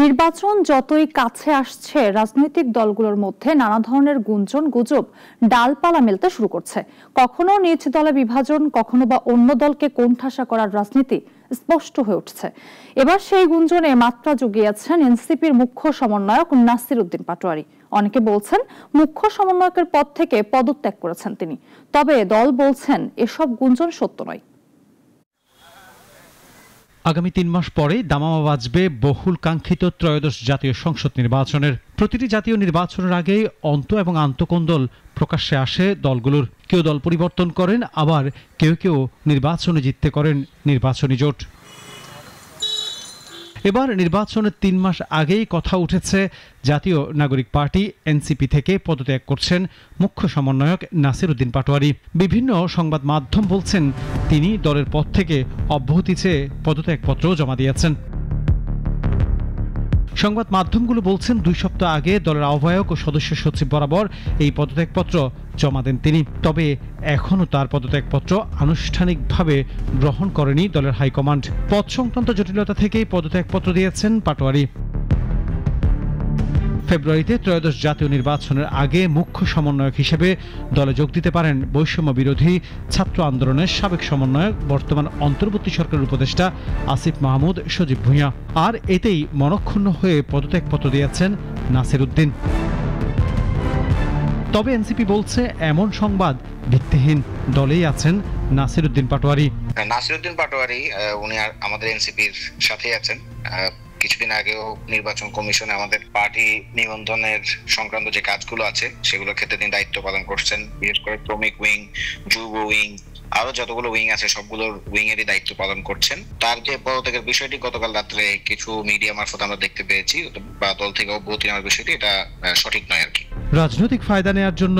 নির্বাচন যতই কাছে আসছে রাজনৈতিক দলগুলোর মধ্যে নানা ধরনের গুজব ডালপালা মেলতে শুরু করছে। কখনো নিজ দলে বিভাজন, কখনো বা অন্য দলকে কোণঠাসা করার রাজনীতি স্পষ্ট হয়ে উঠছে। এবার সেই গুঞ্জনে মাত্রা জুগিয়েছেন এনসিপির মুখ্য সমন্বয়ক নাসির উদ্দিন পাটোয়ারি। অনেকে বলছেন মুখ্য সমন্বয়কের পদ থেকে পদত্যাগ করেছেন তিনি, তবে দল বলছেন এসব গুঞ্জন সত্য নয়। আগামী ৩ মাস পরে দামামা বাজবে বহুল কাঙ্ক্ষিত ত্রয়োদশ জাতীয় সংসদ নির্বাচনের। প্রতিটি জাতীয় নির্বাচনের আগে অন্ত এবং আন্তঃকোন্দল প্রকাশ্যে আসে দলগুলোর। কেউ দল পরিবর্তন করেন, আবার কেউ নির্বাচনে জিততে করেন নির্বাচনী জোট। এবার নির্বাচনের ৩ মাস আগেই কথা উঠেছে জাতীয় নাগরিক পার্টি এনসিপি থেকে পদত্যাগ করছেন মুখ্য সমন্বয়ক নাসির উদ্দিন পাটোয়ারি। বিভিন্ন সংবাদ মাধ্যম বলছেন তিনি দলের পদ থেকে অব্যাহতি চেয়ে পদত্যাগপত্র জমা দিয়েছেন। সংবাদ মাধ্যমগুলো বলছেন ২ সপ্তাহ আগে দলের আহ্বায়ক ও সদস্য সচিব বরাবর এই পদত্যাগপত্র জমা দেন তিনি। তবে এখনও তার পদত্যাগপত্র আনুষ্ঠানিকভাবে গ্রহণ করেনি দলের হাইকমান্ড। পদ সংক্রান্ত জটিলতা থেকেই পদত্যাগপত্র দিয়েছেন পাটোয়ারি। ফেব্রুয়ারিতে ত্রয়োদশ জাতীয় নির্বাচনের আগে মুখ্য সমন্বয়ক হিসেবে দলে যোগ দিতে পারেন বৈষম্য বিরোধী ছাত্র আন্দোলনের সাবেক সমন্বয়ক, বর্তমান অন্তর্বর্তী সরকারের উপদেষ্টা আসিফ মাহমুদ সজীব ভূঁইয়া। আর এতেই মনক্ষুণ্ণ হয়ে পদত্যাগপত্র দিয়েছেন নাসির উদ্দিন। তবে এনসিপি বলছে এমন সংবাদ ভিত্তিহীন। দলেই আছেন নাসির উদ্দিন পাটোয়ারি। নাসির উদ্দিন পাটোয়ারি উনি আমাদের এনসিপির সাথেই আছেন। কিছুদিন আগেও নির্বাচন কমিশনে আমাদের পার্টি নিবন্ধনের সংক্রান্ত যে কাজগুলো আছে সেগুলোর ক্ষেত্রে তিনি দায়িত্ব পালন করছেন। বিশেষ করে শ্রমিক উইং, যুব উইং, আরো যতগুলো উইং আছে সবগুলোর উইং এরই দায়িত্ব পালন করছেন। তার যে পদত্যাগের বিষয়টি গতকাল রাত্রে কিছু মিডিয়া মারফত আমরা দেখতে পেয়েছি, বা দল থেকে অব্যাহতি নেওয়ার বিষয়টি এটা সঠিক নয় আর কি। রাজনৈতিক ফায়দা নেওয়ার জন্য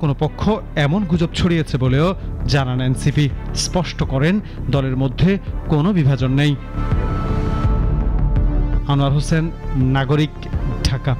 কোনো পক্ষ এমন গুজব ছড়িয়েছে বলেও জানান এনসিপি। স্পষ্ট করেন দলের মধ্যে কোনো বিভাজন নেই। আনোয়ার হোসেন, নাগরিক, ঢাকা।